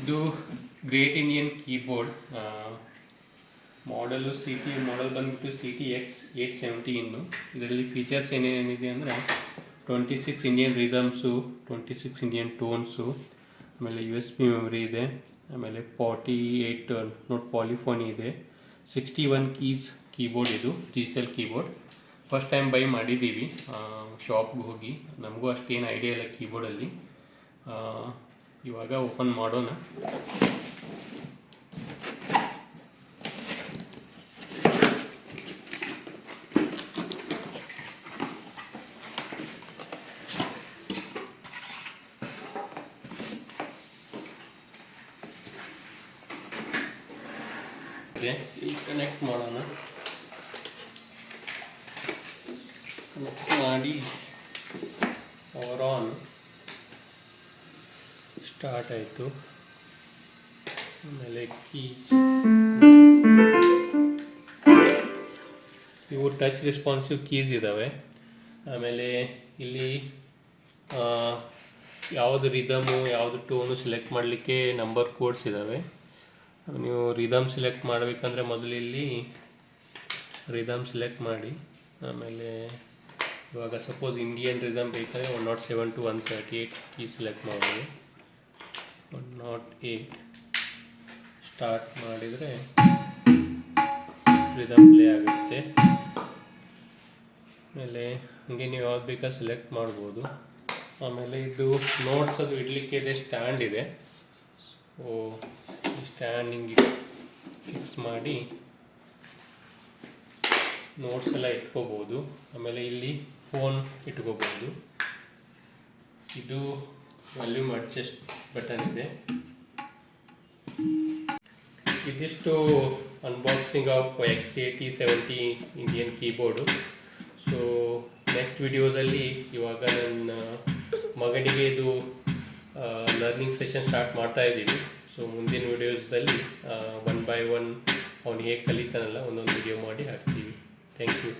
ಇದು great Indian keyboard ಮಾಡಲು ಮಾಡಲ್ ಬಂದುಬಿಟ್ಟು CT-X870 ಇನ್ನು. ಇದರಲ್ಲಿ ಫೀಚರ್ಸ್ ಏನೇನಿದೆ ಅಂದರೆ 26 ಇಂಡಿಯನ್ ರಿದಮ್ಸು, 26 ಇಂಡಿಯನ್ ಟೋನ್ಸು, ಆಮೇಲೆ USB ಮೆಮೊರಿ ಇದೆ, ಆಮೇಲೆ 48 ನೋಟ್ ಪಾಲಿಫೋನಿ ಇದೆ, 61 ಕೀಸ್ ಕೀಬೋರ್ಡ್. ಇದು digital keyboard. First time by ಮಾಡಿದ್ದೀವಿ ಶಾಪ್ಗೆ ಹೋಗಿ. ನಮಗೂ ಅಷ್ಟೇನು ಐಡಿಯಾ ಇಲ್ಲ ಕೀಬೋರ್ಡಲ್ಲಿ. ಇವಾಗ ಓಪನ್ ಮಾಡೋಣ. ಇಲ್ಲಿ ಕನೆಕ್ಟ್ ಮಾಡೋಣ. ಕನೆಕ್ಟ್ ಮಾಡಿ ಪವರ್ ಆನ್ ಸ್ಟಾರ್ಟ್ ಆಯಿತು. ಆಮೇಲೆ ಕೀಸ್ ಇವು ಟಚ್ ರೆಸ್ಪಾನ್ಸಿವ್ ಕೀಸ್ ಇದ್ದಾವೆ. ಆಮೇಲೆ ಇಲ್ಲಿ ಯಾವುದು ರಿದಮು ಯಾವುದು ಟೋನು ಸೆಲೆಕ್ಟ್ ಮಾಡಲಿಕ್ಕೆ ನಂಬರ್ ಕೋಡ್ಸ್ ಇದ್ದಾವೆ. ನೀವು ರಿದಮ್ ಸೆಲೆಕ್ಟ್ ಮಾಡಬೇಕಂದ್ರೆ ಮೊದಲು ಇಲ್ಲಿ ರಿದಮ್ ಸೆಲೆಕ್ಟ್ ಮಾಡಿ. ಆಮೇಲೆ ಇವಾಗ ಸಪೋಸ್ ಇಂಡಿಯನ್ ರಿದಮ್ ಬೇಕಾದರೆ 107 to 138 ಕೀ ಸೆಲೆಕ್ಟ್ ಮಾಡೋದು. 108 ಸ್ಟಾರ್ಟ್ ಮಾಡಿದರೆ ರಿದಮ್ ಪ್ಲೇ ಆಗುತ್ತೆ. ಆಮೇಲೆ ಹಾಗೆ ನೀವು ಯಾವ್ದು ಬೇಕಾದ್ರೆ ಸೆಲೆಕ್ಟ್ ಮಾಡ್ಬೋದು. ಆಮೇಲೆ ಇದು ನೋಟ್ಸ್ ಅದು ಇಡಲಿಕ್ಕೆ ಇದೆ, ಸ್ಟ್ಯಾಂಡ್ ಇದೆ. ಸೊ ಈ ಸ್ಟ್ಯಾಂಡ್ ಹಿಂಗೆ ಫಿಕ್ಸ್ ಮಾಡಿ ನೋಟ್ಸ್ ಎಲ್ಲ ಇಟ್ಕೋಬೋದು. ಆಮೇಲೆ ಇಲ್ಲಿ ಫೋನ್ ಇಟ್ಕೋಬೋದು. ಇದು ವಾಲ್ಯೂಮ್ ಅಡ್ಜಸ್ಟ್ ಬಟನ್ ಇದೆ. ಇದಿಷ್ಟು unboxing of X8070 Indian keyboard. So next ವಿಡಿಯೋಸಲ್ಲಿ ಇವಾಗ ನನ್ನ ಮಗನಿಗೆ ಇದು ಲರ್ನಿಂಗ್ ಸೆಷನ್ ಸ್ಟಾರ್ಟ್ ಮಾಡ್ತಾ ಇದ್ದೀವಿ. ಸೊ ಮುಂದಿನ ವಿಡಿಯೋಸ್ದಲ್ಲಿ 1 by 1 ಅವನು ಹೇಗೆ ಕಲಿತಾನಲ್ಲ ಒಂದೊಂದು ವಿಡಿಯೋ ಮಾಡಿ ಹಾಕ್ತೀವಿ. Thank you.